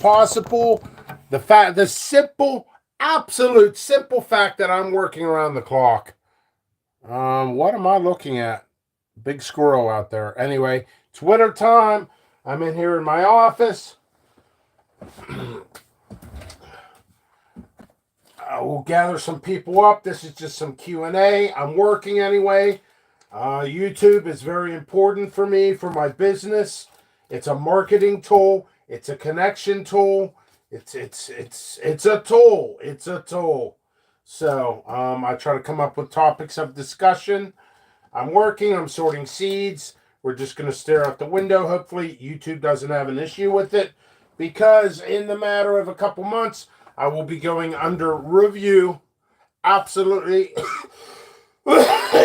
possible. The simple, absolute simple fact that I'm working around the clock. What am I looking at? Big squirrel out there. Anyway, it's winter time. I'm in here in my office. We'll gather some people up. This is just some Q&A. I'm working anyway. YouTube is very important for me, for my business. It's a marketing tool. It's a connection tool. It's a tool. It's a tool. So I try to come up with topics of discussion. I'm working. I'm sorting seeds. We're just going to stare out the window. Hopefully YouTube doesn't have an issue with it, because in the matter of a couple months, I will be going under review. Absolutely. I'm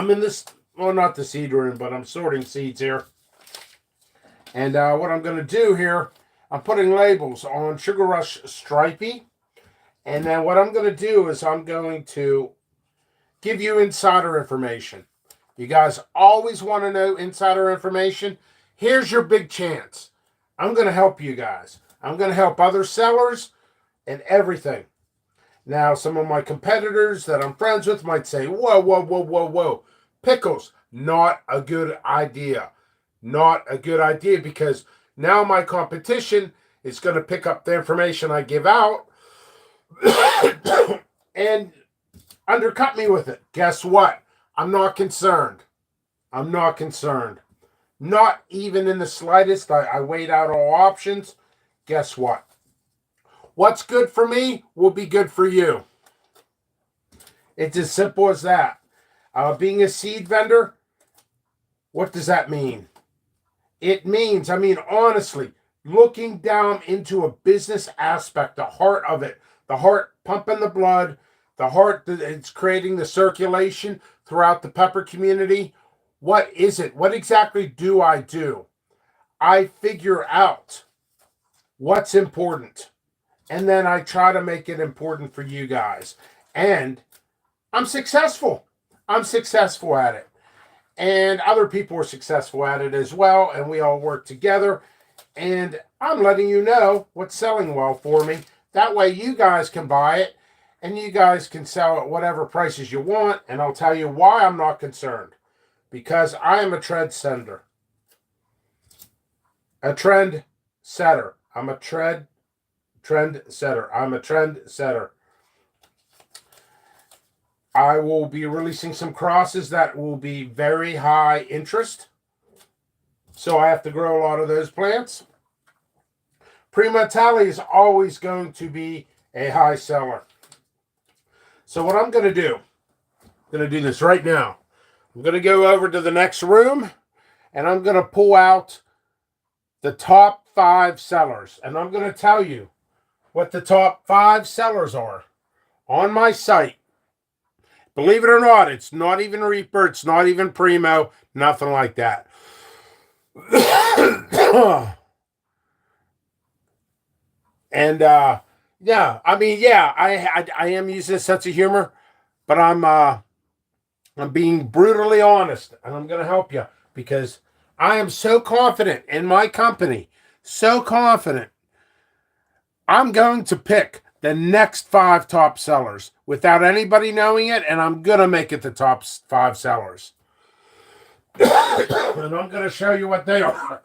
in this, well, not the seed room, but I'm sorting seeds here. And what I'm going to do here, I'm putting labels on Sugar Rush Stripey. And then what I'm going to do is I'm going to give you insider information. You guys always want to know insider information. Here's your big chance. I'm going to help you guys. I'm going to help other sellers and everything. Now, some of my competitors that I'm friends with might say, whoa, whoa, whoa, whoa, whoa. Pickles, not a good idea. Not a good idea, because now my competition is going to pick up the information I give out and undercut me with it. Guess what? I'm not concerned. I'm not concerned. Not even in the slightest. I weighed out all options. Guess what? What's good for me will be good for you. It's as simple as that. Being a seed vendor, what does that mean? It means, honestly, looking down into a business aspect, the heart of it, the heart pumping the blood, the heart that it's creating the circulation throughout the pepper community. What is it? What exactly do? I figure out what's important, and then I try to make it important for you guys. And I'm successful. I'm successful at it. And other people are successful at it as well, and we all work together. And I'm letting you know what's selling well for me. That way you guys can buy it, and you guys can sell at whatever prices you want. And I'll tell you why I'm not concerned. Because I am a trend setter. A trend setter. I'm a trend setter. I'm a trend setter. I will be releasing some crosses that will be very high interest. So I have to grow a lot of those plants. Prima Italia is always going to be a high seller. So what I'm going to do, I'm going to do this right now. I'm going to go over to the next room, and I'm going to pull out the top 5 sellers. And I'm going to tell you what the top 5 sellers are on my site. Believe it or not, it's not even Reaper, it's not even Primo, nothing like that. And I am using a sense of humor, but I'm being brutally honest, and I'm going to help you, because I am so confident in my company, so confident. I'm going to pick the next 5 top sellers without anybody knowing it, and I'm going to make it the top 5 sellers. And I'm going to show you what they are.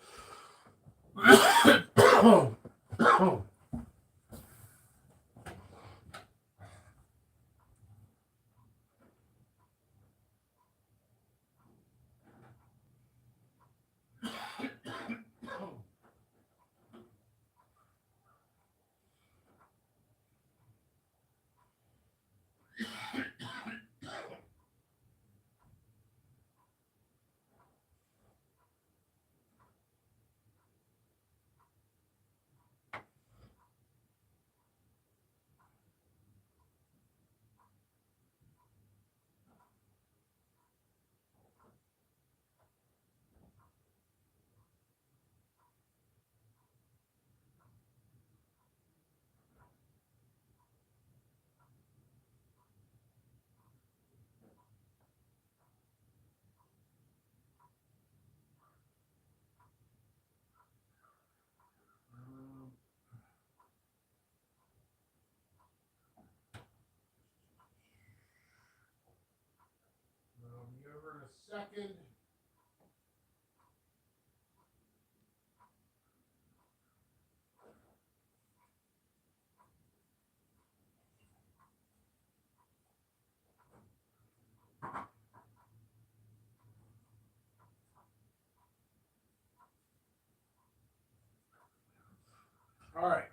second. All right.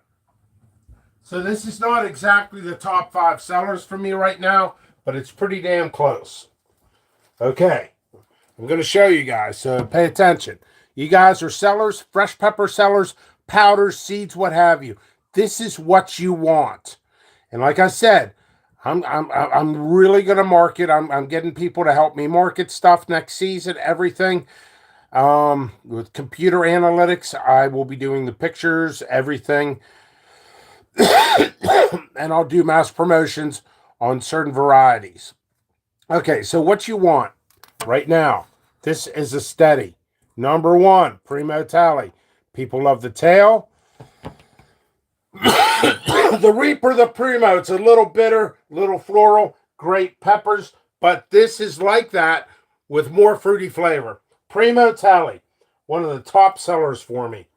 So this is not exactly the top 5 sellers for me right now, but it's pretty damn close. Okay. I'm going to show you guys, so pay attention. You guys are sellers, fresh pepper sellers, powders, seeds, what have you. This is what you want. And like I said, I'm really going to market. I'm getting people to help me market stuff next season, everything. With computer analytics, I will be doing the pictures, everything. And I'll do mass promotions on certain varieties. Okay, so what you want right now, this is a steady. Number 1, Primo Tally. People love the tail. The Reaper, the Primo, it's a little bitter, little floral, great peppers, but this is like that with more fruity flavor. Primo Tally, one of the top sellers for me.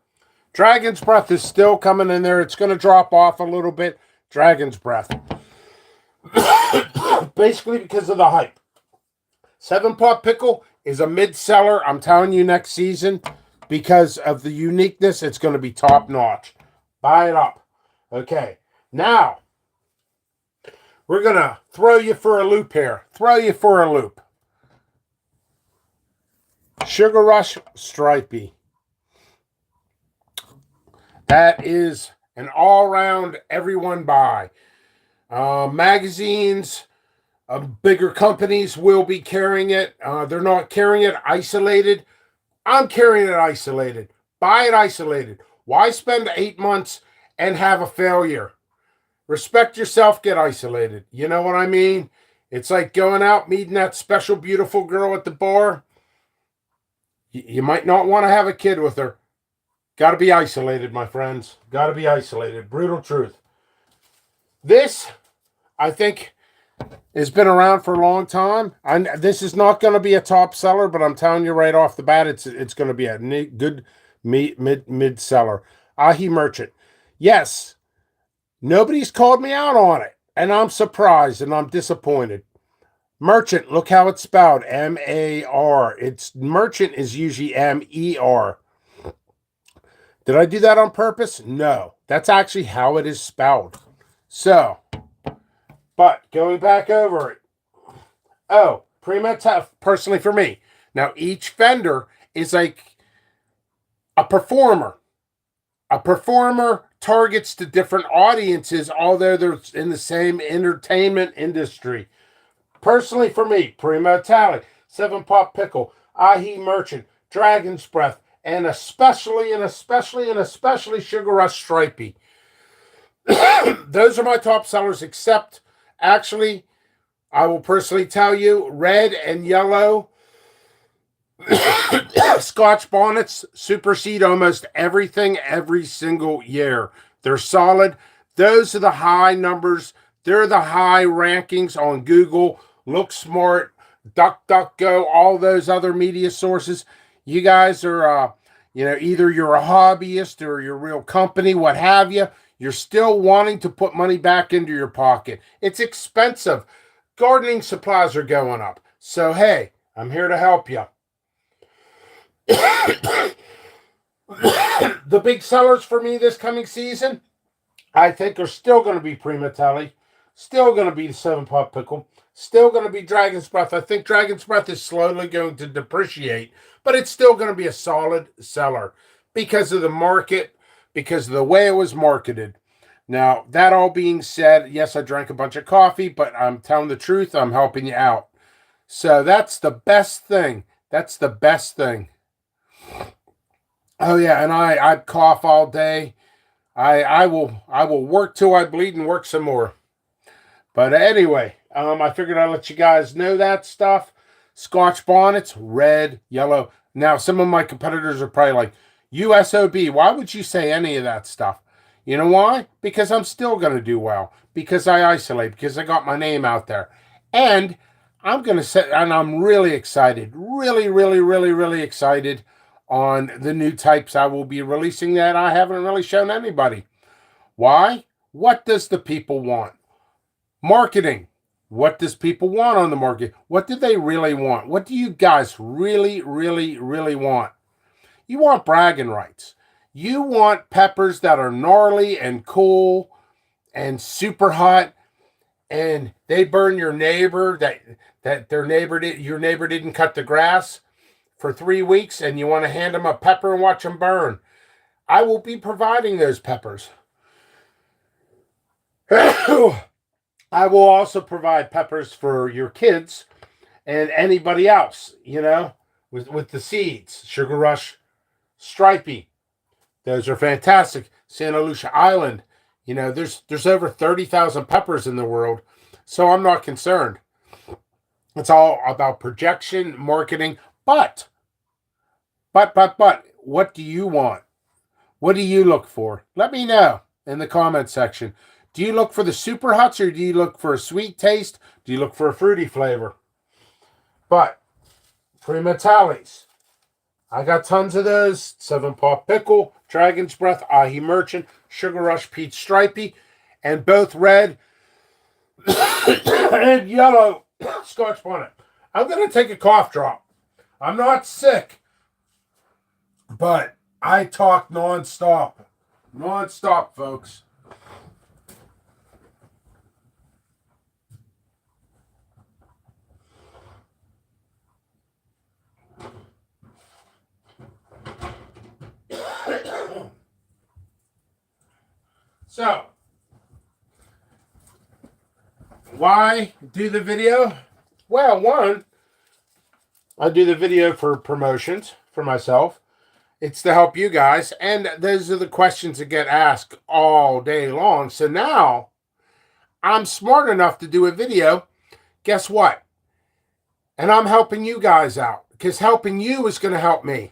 Dragon's Breath is still coming in there. It's going to drop off a little bit. Dragon's Breath. Basically because of the hype. 7-Pot Pickle is a mid-seller. I'm telling you, next season, because of the uniqueness, it's going to be top-notch. Buy it up. Okay. Now, we're going to throw you for a loop here. Throw you for a loop. Sugar Rush Stripey. That is an all-round everyone buy. Magazines, bigger companies will be carrying it. They're not carrying it isolated. I'm carrying it isolated. Buy it isolated. Why spend 8 months and have a failure? Respect yourself, get isolated. You know what I mean? It's like going out, meeting that special, beautiful girl at the bar. You might not want to have a kid with her. Got to be isolated, my friends. Got to be isolated. Brutal truth. This, I think, has been around for a long time. This is not going to be a top seller, but I'm telling you right off the bat, it's going to be a good mid seller. Ahi Merchant. Yes, nobody's called me out on it, and I'm surprised and I'm disappointed. Merchant, look how it's spelled. M-A-R. It's Merchant is usually M-E-R. Did I do that on purpose? No. That's actually how it is spelled. So, but going back over it. Oh, Primo Tally, personally for me. Now, each vendor is like a performer. A performer targets to different audiences, although they're in the same entertainment industry. Personally for me, Primo Tally, 7-Pot Pickle, Ahi Merchant, Dragon's Breath, and especially Sugar Rush Stripey. Those are my top sellers, except, actually, I will personally tell you, red and yellow Scotch bonnets supersede almost everything every single year. They're solid. Those are the high numbers. They're the high rankings on Google, Look Smart, DuckDuckGo, all those other media sources. You guys are, either you're a hobbyist or you're a real company, what have you. You're still wanting to put money back into your pocket. It's expensive. Gardening supplies are going up. So, hey, I'm here to help you. The big sellers for me this coming season, I think, are still going to be Primo Tally, still going to be the 7-Pot Pickle, still going to be Dragon's Breath. I think Dragon's Breath is slowly going to depreciate, but it's still going to be a solid seller because of the market, because of the way it was marketed. Now, that all being said, yes, I drank a bunch of coffee, but I'm telling the truth. I'm helping you out. So that's the best thing. That's the best thing. Oh, yeah, and I cough all day. I will work till I bleed and work some more. But anyway, I figured I'd let you guys know that stuff. Scotch bonnets, red, yellow. Now, some of my competitors are probably like, USOB, why would you say any of that stuff? You know why? Because I'm still going to do well. Because I isolate. Because I got my name out there. And I'm going to say, and I'm really excited, really excited on the new types I will be releasing that I haven't really shown anybody. Why? What does the people want? Marketing. What does people want on the market? What do they really want? What do you guys really want? You want bragging rights. You want peppers that are gnarly and cool and super hot, and they burn your neighbor that your neighbor didn't cut the grass for 3 weeks, and you want to hand them a pepper and watch them burn. I will be providing those peppers. I will also provide peppers for your kids and anybody else, with the seeds. Sugar Rush Stripey. Those are fantastic. Santa Lucia Island. There's over 30,000 peppers in the world, so I'm not concerned. It's all about projection, marketing, but, what do you want? What do you look for? Let me know in the comment section. Do you look for the super hots, or do you look for a sweet taste? Do you look for a fruity flavor? But Prima Tallies, I got tons of those. Seven Paw Pickle, Dragon's Breath, Ahi Merchant, Sugar Rush Peach Stripey, and both red and yellow Scotch Bonnet. I'm going to take a cough drop. I'm not sick, but I talk nonstop. Nonstop, folks. So, why do the video? Well, one, I do the video for promotions for myself. It's to help you guys, and those are the questions that get asked all day long. So now, I'm smart enough to do a video. Guess what? And I'm helping you guys out, because helping you is going to help me.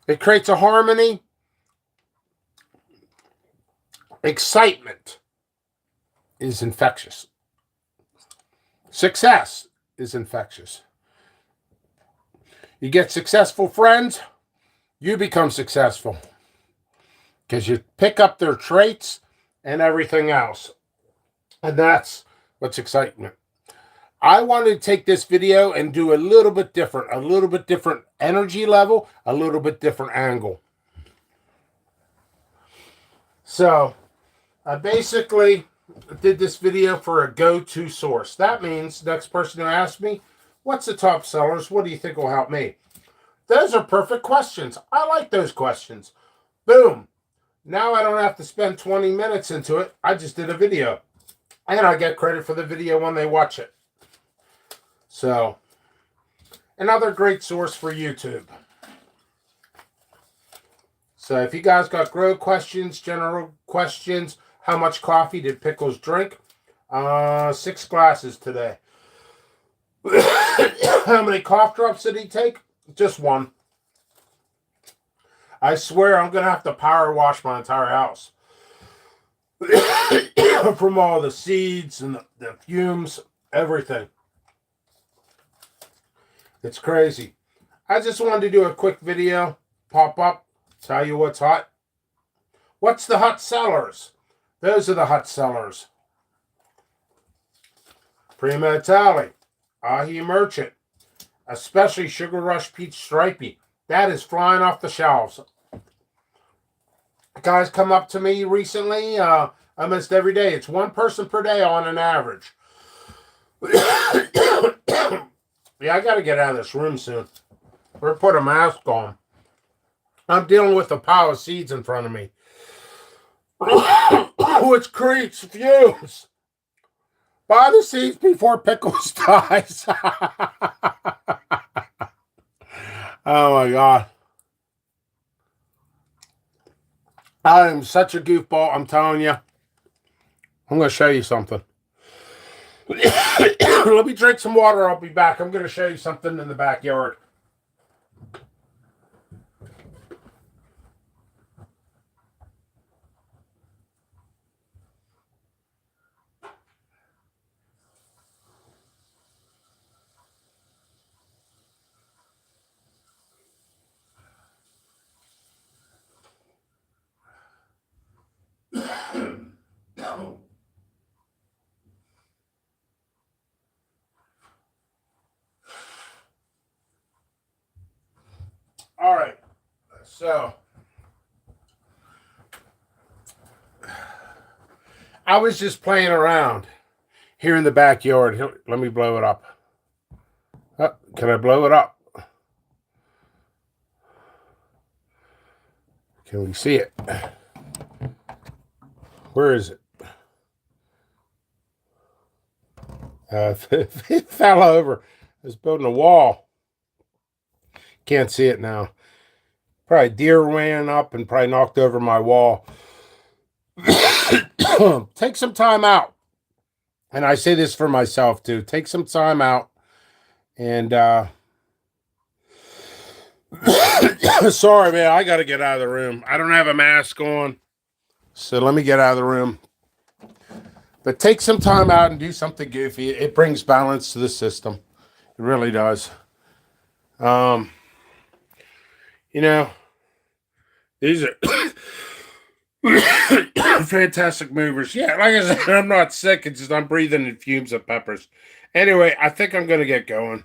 It creates a harmony. Excitement is infectious. Success is infectious. You get successful friends, you become successful, because you pick up their traits and everything else. And that's what's excitement. I wanted to take this video and do a little bit different energy level, a little bit different angle. So I basically did this video for a go-to source. That means next person who asks me, what's the top sellers? What do you think will help me? Those are perfect questions. I like those questions. Boom. Now I don't have to spend 20 minutes into it. I just did a video. And I get credit for the video when they watch it. So, another great source for YouTube. So if you guys got grow questions, general questions, how much coffee did Pickles drink? 6 glasses today. How many cough drops did he take? Just 1. I swear I'm going to have to power wash my entire house. From all the seeds and the fumes, everything. It's crazy. I just wanted to do a quick video, pop up, tell you what's hot. What's the hot sellers? Those are the hot sellers. Prima Italia, Ahi Merchant, especially Sugar Rush Peach Stripey. That is flying off the shelves. Guys come up to me recently, almost every day. It's 1 person per day on an average. Yeah, I got to get out of this room soon. Or put a mask on. I'm dealing with a pile of seeds in front of me. Which creates fumes. Buy the seeds before Pickles dies. Oh my God. I am such a goofball, I'm telling you. I'm going to show you something. Let me drink some water. I'll be back. I'm going to show you something in the backyard. So, I was just playing around here in the backyard. Here, let me blow it up. Oh, can I blow it up? Can we see it? Where is it? It fell over. I was building a wall. Can't see it now. Probably deer ran up and probably knocked over my wall. Take some time out. And I say this for myself too. Take some time out. And sorry, man, I got to get out of the room. I don't have a mask on. So let me get out of the room. But take some time out and do something goofy. It brings balance to the system. It really does. You know, these are fantastic movers. Yeah, like I said, I'm not sick. It's just I'm breathing in fumes of peppers. Anyway, I think I'm going to get going.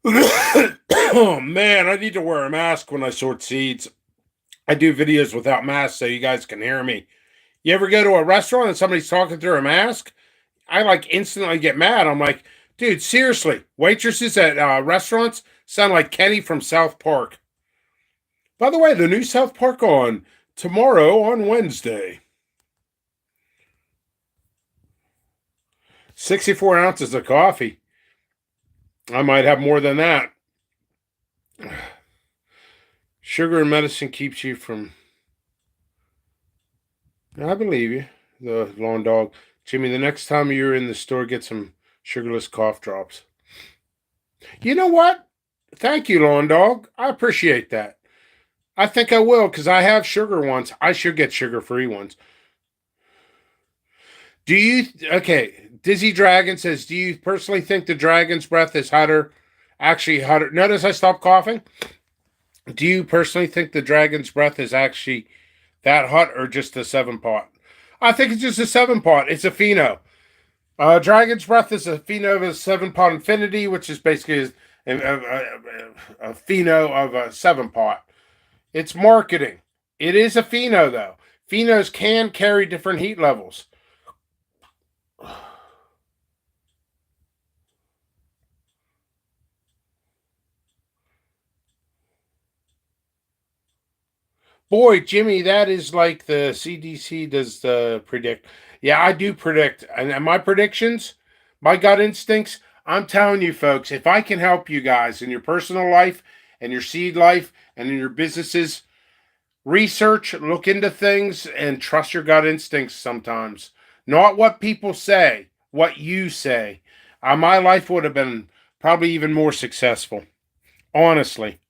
Oh, man, I need to wear a mask when I sort seeds. I do videos without masks so you guys can hear me. You ever go to a restaurant and somebody's talking through a mask? I like instantly get mad. I'm like, dude, seriously, waitresses at restaurants sound like Kenny from South Park. By the way, the new South Park on tomorrow on Wednesday. 64 ounces of coffee. I might have more than that. Sugar and medicine keeps you from... I believe you, the lawn dog. Jimmy, the next time you're in the store, get some sugarless cough drops. You know what? Thank you, lawn dog. I appreciate that. I think I will, because I have sugar ones. I should get sugar-free ones. Do you... Okay, Dizzy Dragon says, do you personally think the dragon's breath is hotter? Actually hotter. Notice I stopped coughing? Do you personally think the dragon's breath is actually that hot or just a 7-pot? I think it's just a 7-pot. It's a pheno. Dragon's breath is a pheno of a 7-pot infinity, which is basically a pheno of a 7-pot. It's marketing. It is a pheno, though. Phenos can carry different heat levels. Boy, Jimmy, that is like the CDC does predict. Yeah, I do predict. And my predictions, my gut instincts, I'm telling you, folks, if I can help you guys in your personal life and your seed life and in your businesses, research, look into things, and trust your gut instincts sometimes. Not what people say, what you say. My life would have been probably even more successful. Honestly.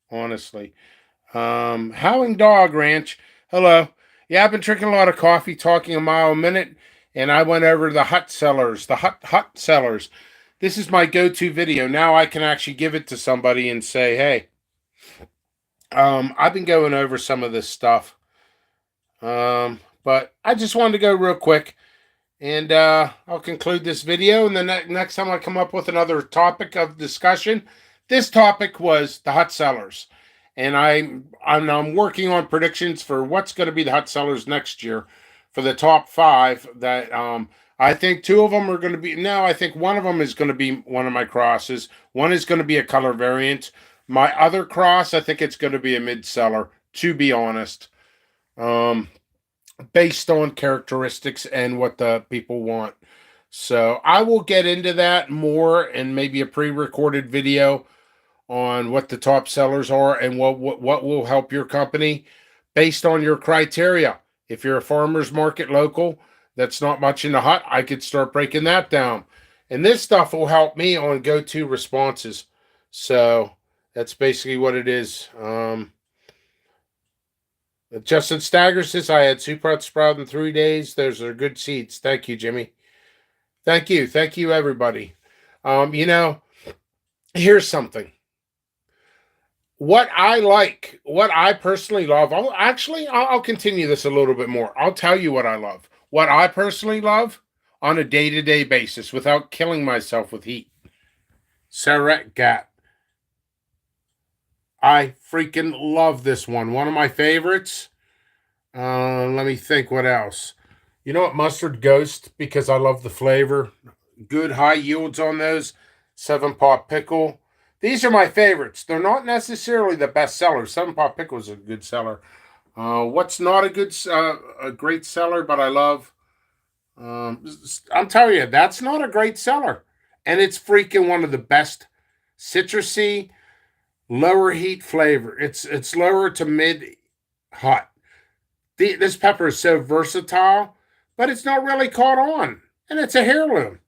Howling Dog Ranch. Hello. Yeah, I've been drinking a lot of coffee, talking a mile a minute, and I went over to the Hut Cellars. The Hut Cellars. This is my go-to video. Now I can actually give it to somebody and say, hey, I've been going over some of this stuff. But I just wanted to go real quick, and I'll conclude this video, and then next time I come up with another topic of discussion. This topic was the Hut Cellars. And I'm working on predictions for what's going to be the Hut Cellars next year for the top 5 that I think 2 of them are going to be. No, I think one of them is going to be one of my crosses. One is going to be a color variant. My other cross, I think it's going to be a mid-seller, to be honest, based on characteristics and what the people want. So I will get into that more and maybe a pre-recorded video on what the top sellers are and what will help your company based on your criteria. If you're a farmer's market local that's not much in the hut, I could start breaking that down. And this stuff will help me on go-to responses. So that's basically what it is. Justin Stagger says, I had Super Sprout in 3 days. Those are good seeds. Thank you, Jimmy. Thank you. Thank you, everybody. Here's something. What I like, what I personally love, I'll continue this a little bit more. I'll tell you what I love. What I personally love on a day-to-day basis without killing myself with heat. Sarette Gat. I freaking love this one. One of my favorites. Let me think what else. You know what? Mustard Ghost, because I love the flavor. Good high yields on those. 7-Pot Pickle. These are my favorites. They're not necessarily the best sellers. 7-Pot Pickle is a good seller. What's not a great seller, but I love? I'm telling you, that's not a great seller. And it's freaking one of the best citrusy, lower heat flavor. It's lower to mid hot. This pepper is so versatile, but it's not really caught on. And it's a heirloom.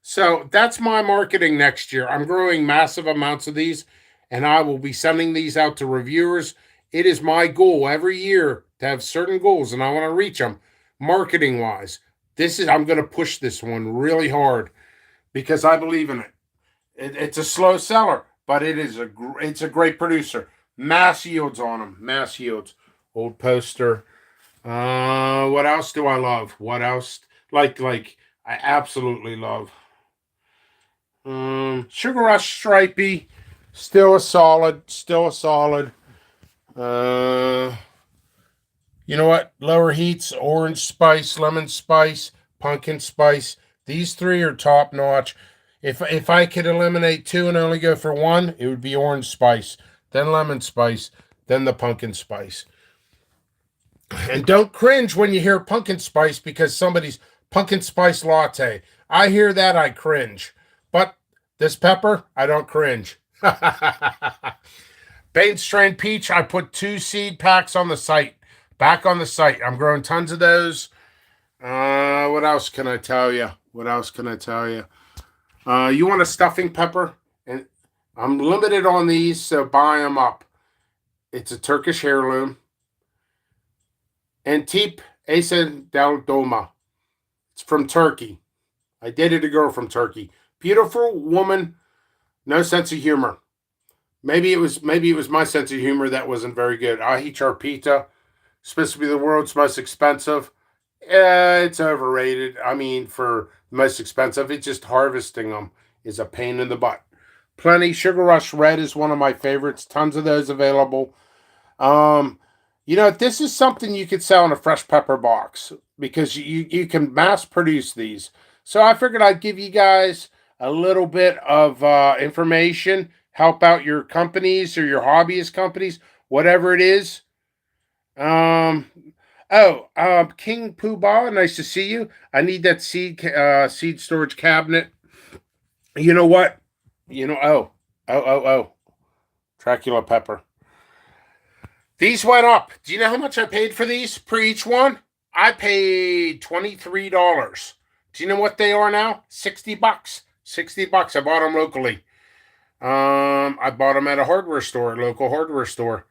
So that's my marketing next year. I'm growing massive amounts of these, and I will be sending these out to reviewers. It is my goal every year to have certain goals, and I want to reach them marketing wise. I'm going to push this one really hard because I believe in it. It's a slow seller, but it's a great producer. Mass yields on them. Mass yields. Old Poster. What else do I love? What else? Like I absolutely love. Sugar Rush Stripey, still a solid. You know what? Lower heats, orange spice, lemon spice, pumpkin spice. These three are top notch. If I could eliminate two and only go for one, it would be orange spice, then lemon spice, then the pumpkin spice. And don't cringe when you hear pumpkin spice because somebody's pumpkin spice latte. I hear that, I cringe. But this pepper, I don't cringe. Bain Strain Peach, I put 2 seed packs on the site. Back on the site. I'm growing tons of those. What else can I tell you? You want a stuffing pepper? And I'm limited on these, so buy them up. It's a Turkish heirloom. Antip Esen del Doma. It's from Turkey. I dated a girl from Turkey. Beautiful woman, no sense of humor. Maybe it was my sense of humor that wasn't very good. Ahi Charpita, supposed to be the world's most expensive. It's overrated. I mean, for the most expensive, it's just harvesting them is a pain in the butt. Plenty. Sugar Rush Red is one of my favorites. Tons of those available. This is something you could sell in a fresh pepper box because you can mass produce these. So I figured I'd give you guys a little bit of information, help out your companies or your hobbyist companies, whatever it is. King Poobah, nice to see you. I need that seed storage cabinet. You know what? Dracula pepper. These went up. Do you know how much I paid for these per each one? I paid $23. Do you know what they are now? $60. $60. I bought them locally. I bought them at a local hardware store.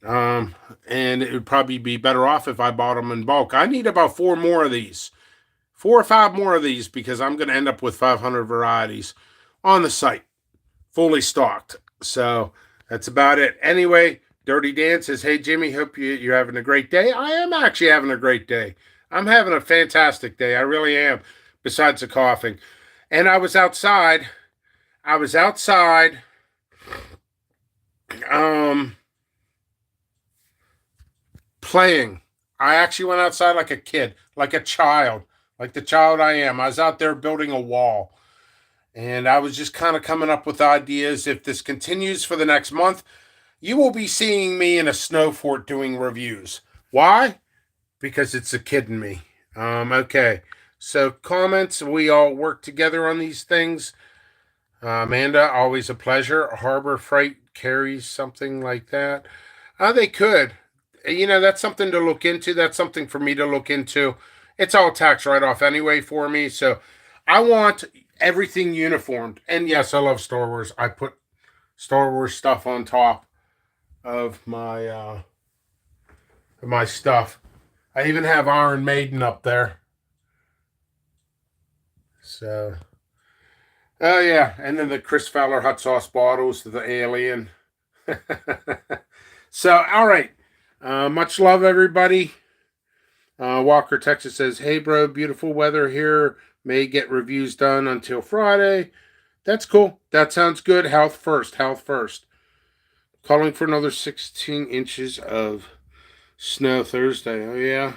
And it would probably be better off if I bought them in bulk. I need about 4 more of these. 4 or 5 more of these because I'm going to end up with 500 varieties on the site. Fully stocked. So that's about it. Anyway, Dirty Dan says, hey, Jimmy, hope you're having a great day. I am actually having a great day. I'm having a fantastic day. I really am, besides the coughing. And I was outside. Playing. I actually went outside like a kid, like a child, like the child I am. I was out there building a wall. And I was just kind of coming up with ideas. If this continues for the next month, you will be seeing me in a snow fort doing reviews. Why? Because it's a kid in me. Okay. So comments, we all work together on these things. Amanda, always a pleasure. Harbor Freight carries something like that. They could. That's something to look into. That's something for me to look into. It's all tax write-off anyway for me. So I want everything uniformed. And yes, I love Star Wars. I put Star Wars stuff on top of my stuff. I even have Iron Maiden up there. So, oh yeah, and then the Chris Fowler hot sauce bottles, the alien. So, all right. Much love, everybody. Walker, Texas says, hey, bro, beautiful weather here. May get reviews done until Friday. That's cool. That sounds good. Health first. Calling for another 16 inches of snow Thursday. Oh, yeah.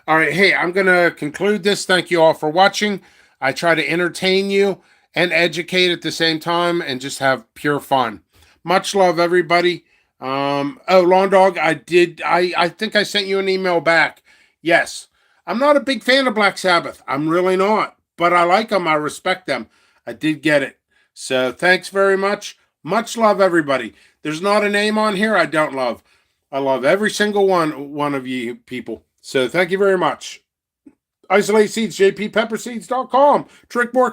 All right. Hey, I'm going to conclude this. Thank you all for watching. I try to entertain you and educate at the same time and just have pure fun. Much love, everybody. Oh, Lawn Dog, I think I sent you an email back. Yes. I'm not a big fan of Black Sabbath. I'm really not. But I like them. I respect them. I did get it. So thanks very much. Much love, everybody. There's not a name on here I don't love. I love every single one of you people. So thank you very much. Isolate Seeds, jppepperseeds.com. Trick more.